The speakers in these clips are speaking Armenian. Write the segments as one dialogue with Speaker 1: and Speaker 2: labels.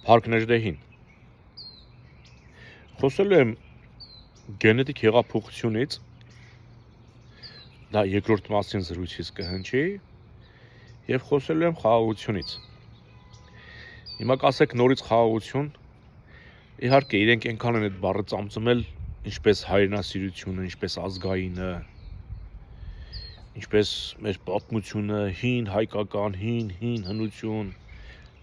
Speaker 1: Փառքներդեհին։ Խոսելու եմ գենետիկ հեղափոխությունից, դա երկրորդ մասին զրույցից կհնչի, եւ խոսելու եմ խաղաղությունից։ Հիմա կասեք նորից խաղաղություն, իհարկե իրենք այնքան են այդ բառը ծամծմել, ինչպես հայրենասիրությունը, ինչպես ազգայինը, ինչպես մեր պատմությունը, հին հայկական, հին հնություն,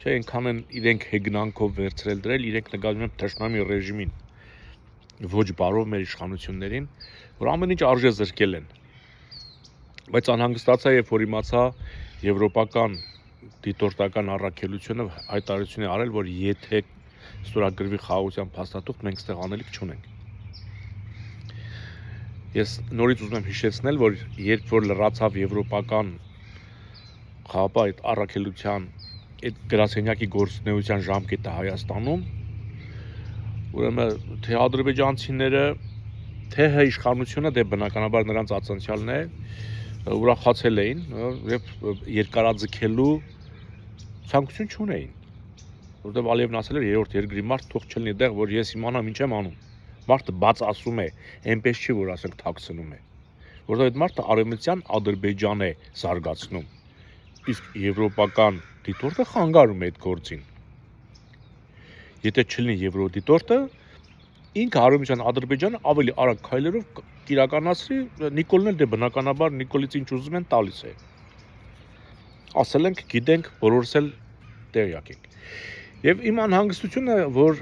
Speaker 1: չէ, այնքան են իրենք հեգնանքով վերցրել դրել, իրենք նկատում են թշնամի ռեժիմին, ոչ բարով մեր իշխանություններին, որ ամեն ինչ արժե զրկել են։ Բայց անհանգստացա, երբ որ իմացա եվրոպական դիտորդական առաքելությունը հայտարարություն է արել, որ եթե ստորագրվի խաղաղության փաստաթուղթ, մենք ստեղ անելիք չունենք։ Ես նորից ուզում եմ հիշեցնել, որ երբ որ լրացավ եվրոպական խաղապահ այդ առաքելության այդ գրասենյակի գործունեության ժամկետը Հայաստանում, ուրեմն թե ադրբեջանցիները, թե իշխանությունը, դե բնականաբար նրանց ածանցյալն է, ուրախացել էին եւ երկարաձգելու ցանկություն չունեին, որովհետեւ Ալիևն ասել էր երրորդ երկրի մարդ թող չլինի այդտեղ, որ ես իմանամ ինչ եմ անում։ Մարդը բաց ասում է, այնպես չի, որ ասենք թաքցնում է, որովհետեւ այդ մարդը արևմտյան Ադրբեջան է զարգացնում, իսկ եվրոպական դիտորդը խանգարում է այդ գործին։ Եթե չլինի եվրոդիտորդը, ինքը արևմտյան Ադրբեջանը ավելի արագ քայլերով կիրականացրի, Նիկոլն էլ դե բնականաբար Նիկոլից ինչ ուզում են տալիս է։ Ասել ենք, գիտենք, բոլորս էլ տեղյակ ենք։ Եվ իմ անհանգստությունը, որ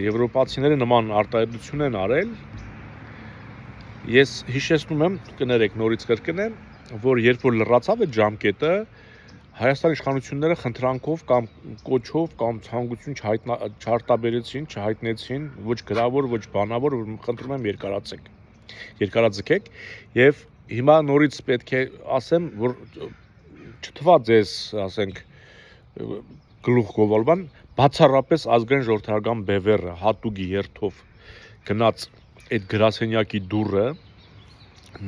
Speaker 1: եվրոպացիները նման արտահայտություն են արել, ես հիշեցնում եմ, կներեք նորից կրկնեմ, որ երբ որ լրացավ այդ ժամկետը, Հայաստանի իշխանությունները խնդրանքով կամ կոչով կամ ցանկություն չարտաբերեցին, չհայտնեցին, ոչ գրավոր, ոչ բանավոր, որ խնդրում եմ երկարաձգեք, եւ հիմա նորից պետք է ասեմ, որ չթվա ձեզ, ասենք, գլուխ գովալման, բացառապես ազգային ժողովրդական բևեռը հատուկի երթով գնաց այդ գրասենյակի դուռը,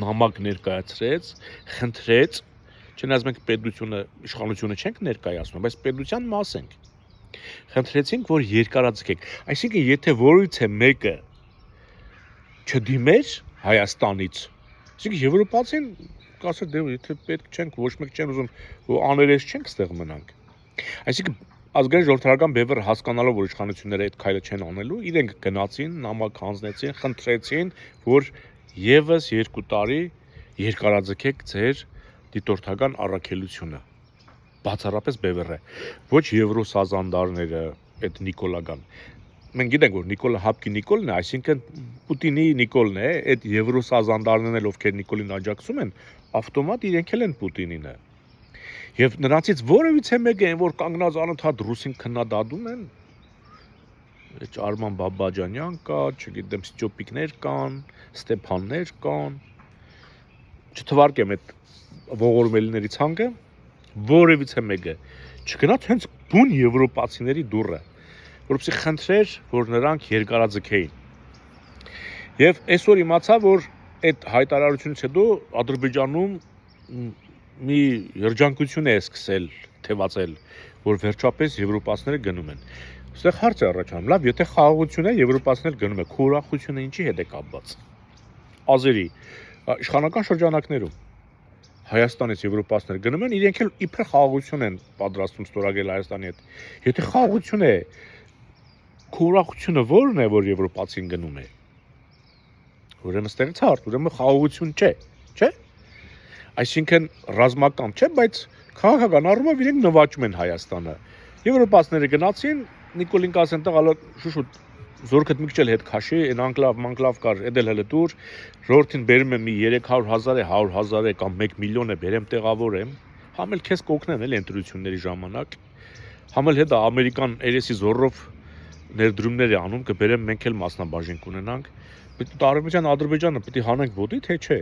Speaker 1: նամակ ներկայացրեց, խնդրեց, չնայած մենք պետությունը, իշխանությունը չենք ներկայացնում, բայց պետության մաս ենք։ Խնդրեցինք, որ երկարաձգեք։ Այսինքն, եթե որից է մեկը չդիմեր Հայաստանից, այսինքն եվրոպացին կասեր, դե եթե պետք չենք, ոչ մեկ չեն ուզում, ու աներես չենք ստեղ մնանք։ Այսինքն ազգային ժողովրդական բևեռը հասկանալով, որ իշխանությունները այդ քայլը չեն անելու, իրենք գնացին, նամակ հանձնեցին, խնդրեցին, որ եւս 2 տարի երկարաձգեք ձեր դիտորդական առաքելությունը, բացառապես բևեռը, ոչ եվրոսազանդարները, այդ Նիկոլական։ Մենք գիտենք, որ Նիկոլը հապկի Նիկոլն է, այսինքն Պուտինի Նիկոլն է, այդ եվրոսազանդարներն էլ ովքեր Նիկոլին աջակցում են, ավտոմատ իրենք էլ են Պուտինինը։ Եվ նրանցից որևիցե մեկը են, որ կանգնած անընդհատ ռուսին քննադատում են, Արման Բաբաջանյան կա, չգիտեմ, Ստյոպիկներ կան, Ստեփաններ կան, չթվարկեմ այդ ողորմելիների ցանկը, որևիցե մեկը չգնաց հենց բուն եվրոպացիների դուռը, որովհետեւ խնդրեր, որ նրանք երկարաձգեին։ Եվ այսօր իմացա, որ այդ հայտարարությունից հետո Ադրբեջանում մի երջանկություն է սկսել թևածել, որ վերջապես եվրոպացիները գնում են։ Այստեղ հարց է առաջանում, լավ, եթե խաղաղություն է, եվրոպացիները գնում են, քո ուրախությունը ինչի հետ է կապված։ Ազերի իշխանական շրջանակներում Հայաստանից եվրոպացիները գնում են, իրենք էլ իբր խաղաղություն են պատրաստվում ստորագրել Հայաստանի հետ։ Եթե խաղաղություն է, քո ուրախությունը ո՞րն է, որ եվրոպացին գնում է։ Ուրեմն ստեղից հարց, ուրեմն խաղաղություն չէ, չէ՞։ Այսինքն ռազմական չէ, բայց քաղաքական առումով իրենք նվաճում են Հայաստանը։ Եվրոպացիները գնացին, Նիկոլին կասեն տղալը շուշուտ զորքդ մի քիչ էլ հետ քաշի, այն անկլավ կար, էդել հələ դուր, ժողովրդին բերում եմ մի 300,000 է, 100,000 է կամ 1 միլիոն է, բերեմ տեղավորեմ, համ էլ քեզ կօգնեն էլ ընտրությունների ժամանակ, համ էլ հետո ամերիկան երեսի զորով ներդրումներ է անում, կբերեմ մենք էլ մասնաբաժին կունենանք, պետք է արևմտյան Ադրբեջանը պետք է հանենք ոտի, թե չէ։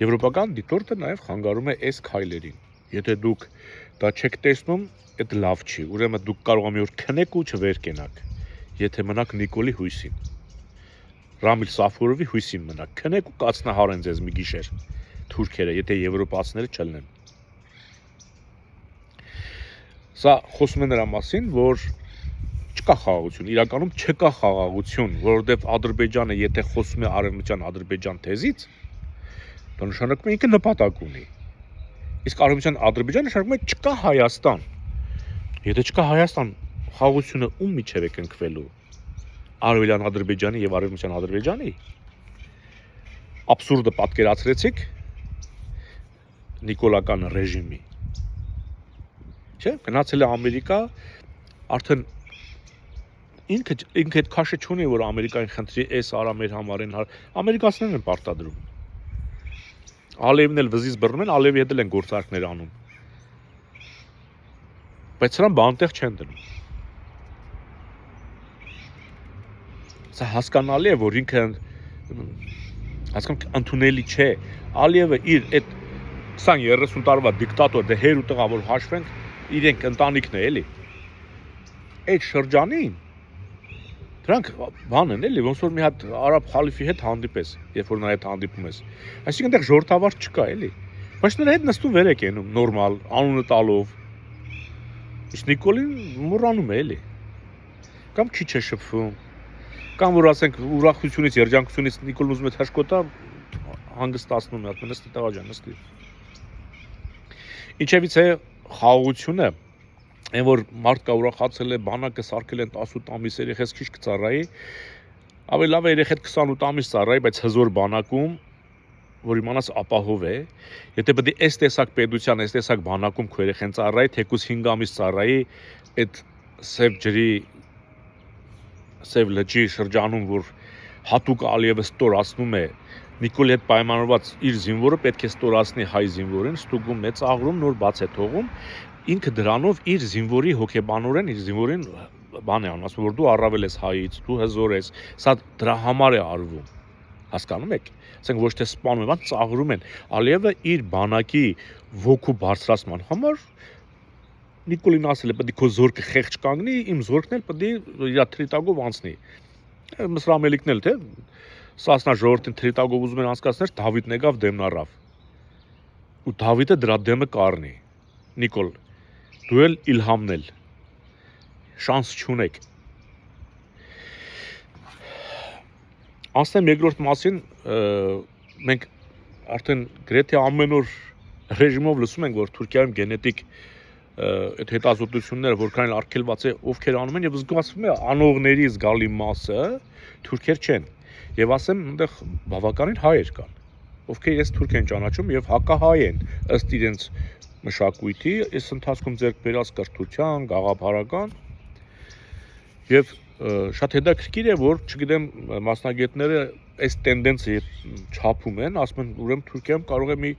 Speaker 1: Եվրոպական դիտորդը նաև խանգարում է այս քայլերին։ Եթե դուք դա չեք տեսնում, այդ լավ չի։ Ուրեմն դուք կարող եք մի օր քնեք ու չվերկենաք, եթե մնաք Նիկոլի հույսին։ Ռամիլ Սաֆուրովի հույսին մնաք, քնեք ու կացնահարեն ձեզ մի գիշեր թուրքերը, եթե եվրոպացիները չլինեն։ Սա խոսում է նրա մասին, որ չկա խաղաղություն, իրականում չկա խաղաղություն, որովհետև Ադրբեջանը եթե խոսում է արևմտյան Ադրբեջան թեզից, դա նշանակում է ինքը նպատակ ունի։ Իսկ արևմտյան Ադրբեջանը նշանակում է չկա Հայաստան։ Եթե չկա Հայաստան, խաղաղությունը ում միջև է կնքվելու։ Արևելյան Ադրբեջանի եւ արևմտյան Ադրբեջանի։ Աբսուրդը պատկերացրեցիք նիկոլական ռեժիմի։ Չէ՞, գնացել է Ամերիկա, արդեն ինքը այդ քաշը չունի, որ Ամերիկային խնդրի էս արա մեր համար են, ամերիկացիներն են պարտադրում։ Ալիևն էլ վզից բռնում են, Ալիևի հետ են գործարքներ անում։ Բայց սրան բանտեղ չեն դնում։ Սա հասկանալի է, որ ինքը հասկանում ընդունելի չէ։ Ալիևը իր այդ 20-30 տարվա դիկտատոր, դե հեր ու տղա որ հաշվենք, իրենք ընտանիքն է, էլի։ Այդ շրջանին դրանք բան են, էլի, ոնց որ մի հատ արաբ խալիֆի հետ հանդիպես, երբ որ նրա հետ հանդիպում ես։ Այսինքն այնտեղ ժողովրդավար չկա, էլի։ Բայց նրա հետ նստում վեր եք ենում, նորմալ, անունը տալով։ Իսկ Նիկոլին մոռանում է, էլի։ Կամ քիչ է շփվում։ Կամ որ ասենք ուրախությունից, երջանկությունից Նիկոլն ուզում է թաշկոտա, հանգստացնում է, ասում է նստի տղա ջան, նստի։ Ինչևից է խաղաղությունը, այն որ մարդ կա ուրախացել է, բանակը սարքել են 18 ամիս երեխես քիչ կծառայի, ավելի լավ է երեխեդ 28 ամիս ծառայի, բայց հզոր բանակում, որ իմանաս ապահով է, եթե պետք է այս տեսակ պետության, այս տեսակ բանակում քո երեխեն ծառայի, թեկուզ 5 ամիս ծառայի, այդ սև ջրի, սև լճի շրջանում, որ հատուկ Ալիևը ստորացնում է, Նիկոլի հետ պայմանավորված իր զինվորը պետք է ստորացնի հայ զինվորին, ստուգում է, ծաղրում, նոր բաց է թողում, ինքը դրանով իր զինվորի հոգեբանորեն իր զինվորին բան է անում, ասում որ դու առավել ես հայից, դու հզոր ես, սա դրա համար է արվում, հասկանում եք, ասենք ոչ թե սպանում են, ծաղրում են, Ալիևը իր բանակի ոգու բարձրացման համար Նիկոլին ասել է, պետք է քո զորքը խեղճ կանգնի, իմ զորքն էլ պետք է իր թրիտագով անցնի, Մսրամելիքն էլ թե Սասնա ժողովրդին թրիտագով ուզում են անցկացնել, Դավիթն եկավ դեմն առավ, ու Դավիթը դրա դեմը կառնի, Նիկոլ, դու էլ Իլհամն էլ, շանս չունեք։ Անցնեմ երկրորդ մասին, մենք արդեն գրեթե ամեն օր ռեժիմով լսում ենք, որ Թուրքիայում գենետիկ այդ հետազոտությունները որքան էլ արգելված է, ովքեր անում են, եւ զգացվում է անողների զգալի մասը թուրքեր չեն։ Եվ ասեմ, այնտեղ բավականին հայեր կան, ովքեր ես թուրք են ճանաչում եւ հակահայ են ըստ իրենց մշակույթի, այս ընթացքում ձեռք բերած կրթության, գաղափարական եւ շատ հետաքրքիր է, որ չգիտեմ մասնագետները այս տենդենսը չափում են, ասում են, ուրեմն Թուրքիայում կարող է մի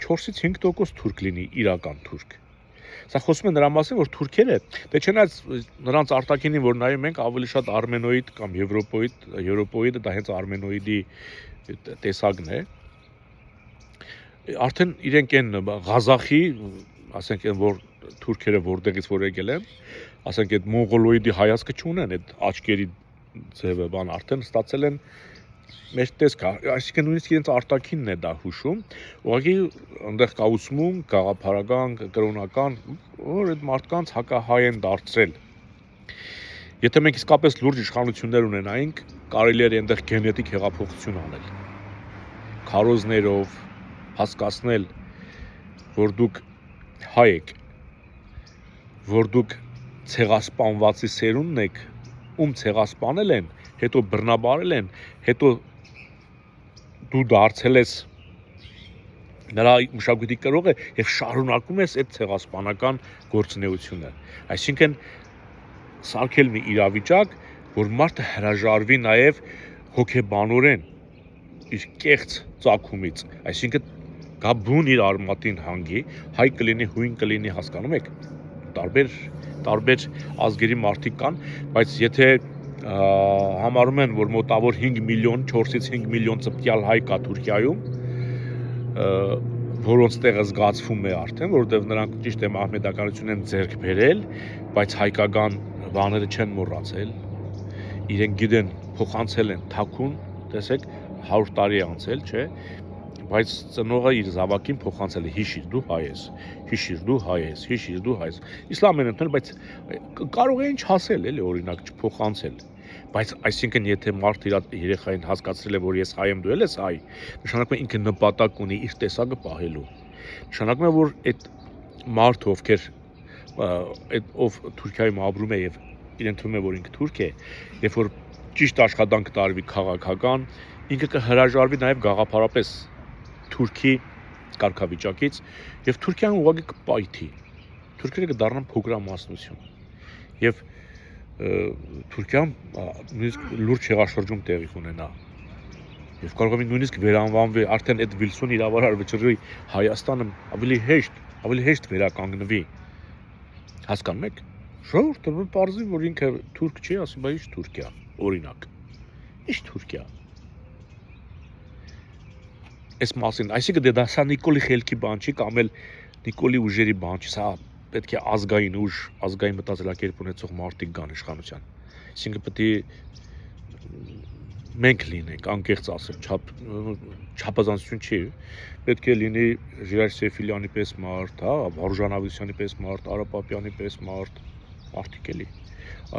Speaker 1: 4-ից 5% թուրք լինի, իրական թուրք։ Սա խոսում է նրա մասին, որ թուրքերը, դե չնայած նրանց արտաքինին, որ նայում ենք, ավելի շատ արմենոիդ կամ եվրոպոիդը դա հենց արմենոիդի տեսակն է։ Արդեն իրենք են Ղազախի, ասենք են որ թուրքերը որտեղից որ եկել են, ասենք այդ մոնղոլոիդի հայացքը չունեն, այդ աչքերի ձևը բան արդեն ստացել են մեր տեսքը, այսինքն նույնիսկ իրենց արտաքինն է դա հուշում, ուղղակի այնտեղ կա ուսմում, գաղափարական, կրոնական, որ այդ մարդկանց հակահայ են դարձրել։ Եթե մենք իսկապես լուրջ իշխանություններ ունենայինք, կարելի էր այնտեղ գենետիկ հեղափոխություն անել։ Քարոզներով հասկացնել, որ դուք հայ եք, որ դուք ցեղասպանվածի սերունդն եք, ում ցեղասպանել են, հետո բռնաբարել են, հետո դու դարձել ես նրա մշակույթի կրողը եւ շարունակում ես այդ ցեղասպանական գործունեությունը։ Այսինքն սարքել մի իրավիճակ, որ մարդը հրաժարվի նաեւ հոգեբանորեն իր կեղծ ծագումից, այսինքն գաբուն իր արմատին հանգի, հայ կլինի, հույն կլինի, հասկանում եք, տարբեր ազգերի մարդիկ կան, բայց եթե համարում են, որ մոտավոր 5 միլիոն, 4-ից 5 միլիոն ծպտյալ հայ կա Թուրքիայում, որոնց տեղը զգացվում է արդեն, որովհետև նրանք ճիշտ է մահմեդականություն են ձեռք բերել, բայց հայկական բաները չեն մոռացել, իրենք գիտեն, փոխանցել են թաքուն, տեսեք, 100 տարի անցել, չէ, բայց ծնողը իր զավակին փոխանցել է հիշիր դու հայ ես, հիշիր դու հայ ես, հիշիր դու հայ ես։ Իսլամն են ընդունել, բայց կարող էին չասել, էլի օրինակ չփոխանցել։ Բայց այսինքն եթե մարդ իր երեխային հասկացրել է, որ ես հայ եմ, դու ես հայ, նշանակում է ինքը նպատակ ունի իր տեսակը պահելու։ Նշանակում է, որ այդ մարդը, ով Թուրքիայում ապրում է եւ իրեն թվում է, որ ինքը թուրք է, երբ որ ճիշտ աշխատանք տարվի քաղաքական, ինքը կհրաժարվի նաեւ գաղափարապես Թուրքի կարգավիճակից եւ Թուրքիան ուղղակի կպայթի։ Թուրքերը կդառնան փոքրամասնություն։ Եվ Թուրքիան նույնիսկ լուրջ հեղաշրջում տեղի կունենա։ Եվ կարող է նույնիսկ վերանվանվի, արդեն այդ Վիլսոնի իրավարար վճռի Հայաստանը ավելի հեշտ վերականգնվի։ Հասկանում եք։ Ժողովուրդը պարզի, որ ինքը թուրք չի, ասում, բայց ի՞նչ Թուրքիա, օրինակ։ Ի՞նչ Թուրքիա։ Այս մասին, այսինքն դա սա Նիկոլի խելքի բան չի, կամ էլ Նիկոլի ուժերի բան չի, սա պետք է ազգային ուժ, ազգային մտածելակերպ ունեցող մարդիկ կան իշխանության։ Այսինքն պետք է մենք լինենք, անկեղծ ասեմ, չափազանցություն չի, պետք է լինի Ժիրայր Սեֆիլյանի պես մարդ, հա, Վարուժան Ավետիսյանի պես մարդ, Արա Պապյանի պես մարդ, մարդիկ էլի,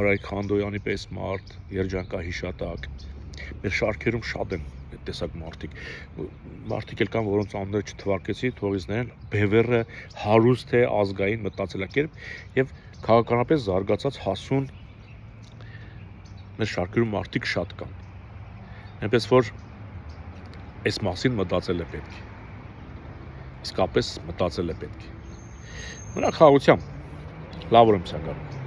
Speaker 1: Արայք Խանդոյանի պես մարդ, Երջանկա Հիշատակ, մեր շարքերում շատ են այդ տեսակ մարդիկ էլ կան, որոնց անունները չթվարկեցի, թողիցներն Բևերը հարուստ է ազգային մտածելակերպ եւ քաղաքականապես զարգացած հասուն մեր շարքերում մարդիկ շատ կան։ Այնպես որ այս մասին մտածել է պետք։ Իսկապես մտածել է պետք։ Մնա խաղաղությամբ։ Լավ օրը եմ ցանկանում։